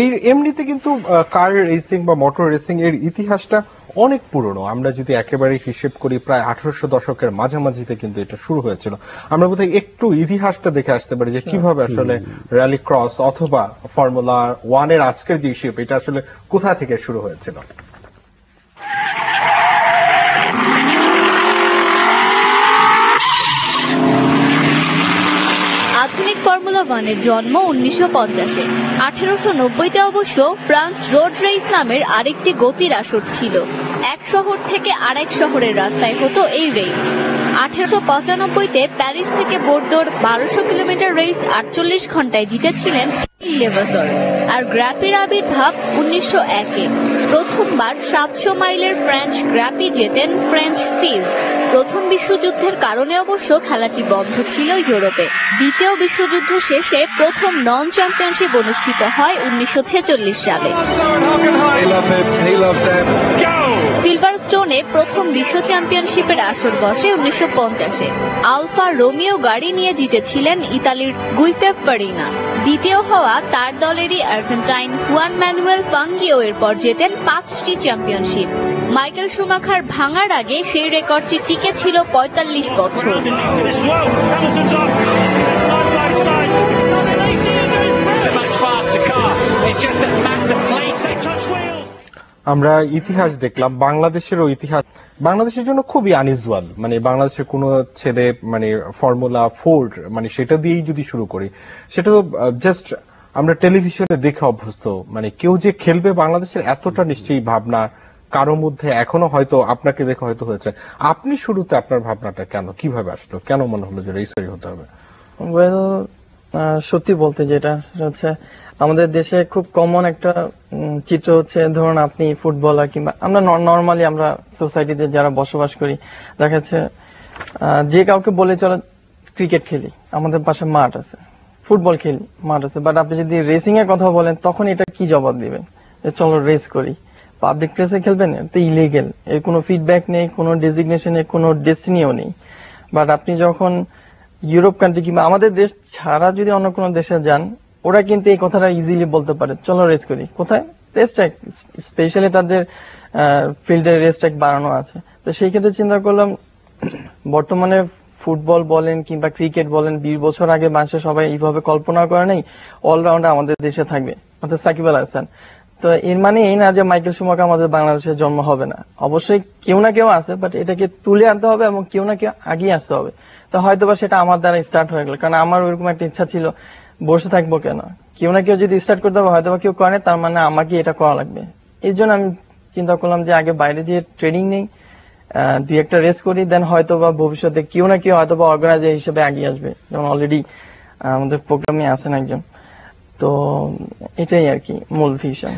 এই এমনিতে কিন্তু কার রেসিং বা মোটর রেসিং এর ইতিহাসটা অনেক পুরনো। আমরা যদি একেবারে হিসেব করি প্রায় 1800 দশকের মাঝামাঝিতে কিন্তু এটা শুরু হয়েছিল। আমরা বোধহয় একটু ইতিহাসটা দেখে আসতে পারি যে কিভাবে আসলে র্যালি ক্রস অথবা ফর্মুলা 1 এর আজকের যে শেপ এটা আসলে কোথা থেকে শুরু হয়েছিল। আধুনিক ফর্মুলা 1 এর জন্ম 1950-এ। 1890-তে অবশ্য ফ্রান্স রোড রেস নামের আরেকটি গতির আসর ছিল। এক শহর থেকে আরেক শহরের রাস্তায় হতো এই রেস। 1895-তে প্যারিস থেকে বোর্দোর 1200 কিলোমিটার রেস 48 ঘন্টায় জিতেছিলেন লেভাজর। আর গ্র্যাপির আবির্ভাব 1901-এ। প্রথমবার 700 মাইলের ফ্রেঞ্চ গ্র্যাপি জেতেন ফ্রেঞ্চ সিজ। প্রথম বিশ্বযুদ্ধের কারণে অবশ্য খেলাটি বন্ধ ছিল ইউরোপে। দ্বিতীয় বিশ্বযুদ্ধ শেষে প্রথম নন চ্যাম্পিয়নশিপ অনুষ্ঠিত হয় 1946 সালে। সিলভারস্টোনে প্রথম বিশ্ব চ্যাম্পিয়নশিপের আসর বসে 1950-এ। আলফা রোমিও গাড়ি নিয়ে জিতেছিলেন ইতালির গুইসেপ ফারিনা। দ্বিতীয় হওয়া তার দলেরই আর্জেন্টাইন হুয়ান ম্যানুয়েল ফাঙ্গিও এরপর জেতেন 5টি চ্যাম্পিয়নশিপ। মাইকেল শুমাখার ভাঙার আগে সেই রেকর্ডটি টিকে ছিল 45 বছর। আমরা ইতিহাস দেখলাম, বাংলাদেশেরও ইতিহাস বাংলাদেশের জন্য খুবই আনইউজুয়াল। মানে বাংলাদেশের কোনো ছেলে মানে ফর্মুলা 4 মানে সেটা দিয়েই যদি শুরু করি, সেটা তো জাস্ট আমরা টেলিভিশনে দেখে অভ্যস্ত। মানে কেউ যে খেলবে বাংলাদেশের এতটা নিশ্চয়ই ভাবনা কারো মধ্যে এখনো হয়তো আপনাকে দেখে হয়তো হয়েছে। আপনি শুরুতে আপনার ভাবনাটা কেন, কিভাবে আসলো, কেন মনে হলো যে রেসারই হতে হবে? সত্যি বলতে যেটা হচ্ছে আমাদের দেশে খুব কমন একটা চিত্র হচ্ছে, ধরুন আপনি ফুটবলার কিংবা আমরা নর্মালি আমরা সোসাইটিতে যারা বসবাস করি দেখা যাচ্ছে যে কাউকে বলে চলো ক্রিকেট খেলি, আমাদের পাশে মাঠ আছে, ফুটবল খেলি মাঠ আছে, বাট আপনি যদি রেসিং এর কথা বলেন তখন এটা কি জবাব দিবেন যে চলো রেস করি, পাবলিক প্লেসে খেলবেন, এটা ইলিগেল, এর কোনো ফিডব্যাক নেই, কোনো ডেজিগনেশন নেই, কোনো ডেস্টিনিও নেই। বাট আপনি যখন ইউরোপ কান্ট্রি কিংবা আমাদের দেশ ছাড়া যদি অন্য কোনো দেশে যান, ওরা কিন্তু এই কথাটা ইজিলি বলতে পারে চলো রেস করি। কোথায়? রেস ট্র্যাক, স্পেশালি তাদের ফিল্ডের রেস ট্র্যাক বানানো আছে। তো সেই ক্ষেত্রে চিন্তা করলাম বর্তমানে ফুটবল বলেন কিংবা ক্রিকেট বলেন 20 বছর আগে মানুষের সবাই এইভাবে কল্পনা করে নেই অলরাউন্ডার আমাদের দেশে থাকবে, অর্থাৎ সাকিব আল হাসান। তো এর মানে এই না যে মাইকেল শুমাখার আমাদের বাংলাদেশের জন্ম হবে না, অবশ্যই কেউ না কেউ আছে, বাট এটাকে তুলে আনতে হবে এবং কেউ না কেউ আগিয়ে আসতে হবে। তো হয়তোবা সেটা আমার দ্বারা স্টার্ট হয়ে গেল, কারণ আমার ওইরকম একটা ইচ্ছা ছিল, বসে থাকবো কেন, কেউ না কেউ যদি স্টার্ট করতে হবে হয়তোবা কেউ করে, তার মানে আমাকে এটা করা লাগবে। এই জন্য আমি চিন্তা করলাম যে আগে বাইরে যে ট্রেনিং নেই, 2-1টা রেস করি, দেন হয়তোবা ভবিষ্যতে কেউ না কেউ হয়তোবা অর্গানাইজার হিসেবে এগিয়ে আসবে, যেমন অলরেডি আমাদের প্রোগ্রামে আছেন একজন। তো এটাই আর কি মূল ভিশন।